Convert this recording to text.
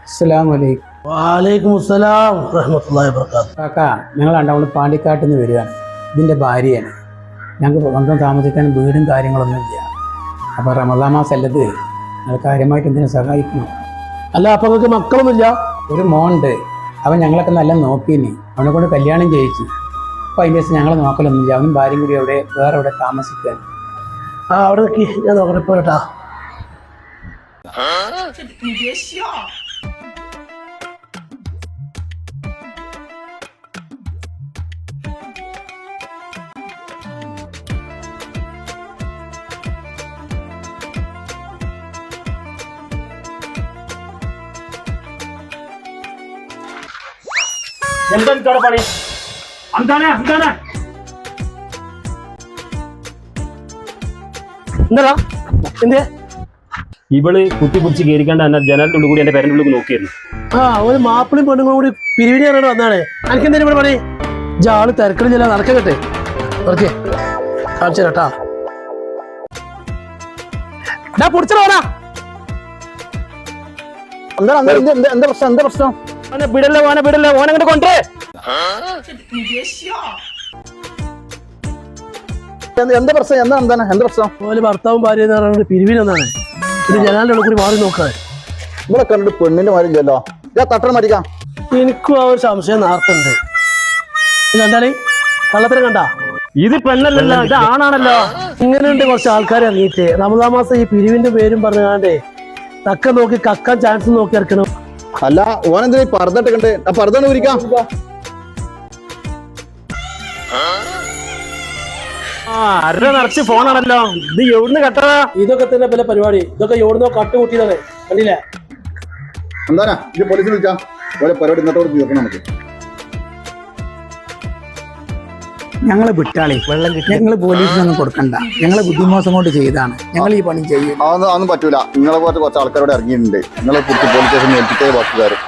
അസ്സലാമു അലൈക്കും. വലൈക്കും അസ്സലാം റഹ്മത്തുള്ളാഹി വബറകാതുഹു. കാക്ക, ഞങ്ങൾ രണ്ടാമത് പാണ്ടിക്കാട്ടിൽ നിന്ന് വരികയാണ്. ഇതിൻ്റെ ഭാര്യയാണ്. ഞങ്ങൾക്ക് സ്വന്തം താമസിക്കാൻ വീടും കാര്യങ്ങളൊന്നും ഇല്ല. അപ്പോൾ റമദാൻ മാസം അല്ലത്, ഞങ്ങൾ കാര്യമായിട്ട് എന്തിനു സഹായിക്കണം. അല്ല, അപ്പൊ നിങ്ങൾക്ക് മക്കളൊന്നുമില്ല? ഒരു മോനുണ്ട്. അവൻ ഞങ്ങളൊക്കെ നല്ല നോക്കിനി. അവനെ കൊണ്ട് കല്യാണം ചെയ്യിച്ചു. അപ്പോൾ അതിൻ്റെ ദിവസം ഞങ്ങൾ നോക്കലൊന്നുമില്ല. അവനും ഭാര്യയും കൂടി വേറെ എവിടെ താമസിക്കാൻ. അവിടെ നിൽക്കി, ഞാൻ നോക്കട്ടെ ഇപ്പോൾ കേട്ടാ. എന്താണ് പണി? എന്താണ് എന്താ എന്തേ? ഇവള് കുത്തിപ്പിടിച്ച് കയറിക്കാണ്ട് എന്നെ ജനലിന്റെ ഉള്ളിൽ കൂടി എന്റെ പേരന്റെ ഉള്ളിൽ നോക്കിയിരുന്നു. ഒരു മാപ്പിളും പെണ്ണുങ്ങളും കൂടി പിരിവിന് പറഞ്ഞിട്ട് വന്നാണ്. എനിക്കെന്തേലും ഇവിടെ പണി? ആള് തിരക്കലും ചെല്ലാം, നടക്കട്ടെ. ഓക്കെ, കാണിച്ചു കേട്ടാ. പൊടിച്ചോടാ. എന്താ പ്രശ്നം? വിടല്ലേ ഓനങ്ങോട്ട് കൊണ്ടേ. എന്താ പ്രശ്നം? ഓല് ഭർത്താവും ഭാര്യ എന്ന് പറഞ്ഞിട്ട് പിരിവിന് വന്നാണ്. ഒരു ജനാലിന്റെ ഉള്ളിൽ കൂടി മാറി നോക്കാൻ. ഇവിടെ കണ്ടിട്ട് പെണ്ണിന്റെ മാരില്ലല്ലോ. ഞാൻ തട്ടണം മരിക്കാം. എനിക്കും ആ ഒരു സംശയം നേർത്തുണ്ട്. കണ്ടാലേ കള്ളത്തരം കണ്ടാ? ഇത് പെണ്ണല്ലല്ലോ, ഇത് ആണാണല്ലോ. ഇങ്ങനെയുണ്ട് കുറച്ച് ആൾക്കാർ ഇറങ്ങിയിട്ട് റമദാൻ മാസം ഈ പിരിവിന്റെ പേരും പറഞ്ഞാണ്ടേ തക്ക നോക്കി കക്കാൻ ചാൻസ് നോക്കി ഇറക്കണം. അല്ല, ഓനെന്തിനാ പർദ്ദട്ട് കണ്ട്? ആ പർദ്ദ ഊരിക്കാം. അര നിറച്ച് ഫോണാണല്ലോ. ഇത് എവിടുന്ന് കട്ടതാ? ഇതൊക്കെ തന്നെ പല പരിപാടി. ഇതൊക്കെ എവിടുന്നോ കട്ടുകൂട്ടിയതാണ്. കണ്ടില്ലേ? എന്താ ഇത് പോലീസിന് വിളിക്കാം. ഓരോ പരിപാടി ഇന്നത്തോട് തീർക്കണം നമുക്ക്. ഞങ്ങൾ വിട്ടാളി, വെള്ളം കിട്ടി. ഞങ്ങൾ പോലീസിനൊന്നും കൊടുക്കണ്ട. ഞങ്ങൾ ബുദ്ധിമോശം കൊണ്ട് ചെയ്താണ്. ഞങ്ങൾ ഈ പണി ചെയ്യും. അതൊന്നും പറ്റൂല. നിങ്ങളെ കുറച്ച് ആൾക്കാരോട് ഇറങ്ങിയിട്ടുണ്ട്. നിങ്ങളെ കുറിച്ച് പോലീസ് സ്റ്റേഷനിൽ ഏൽപ്പിച്ചേ ബാക്കിക്കാരും.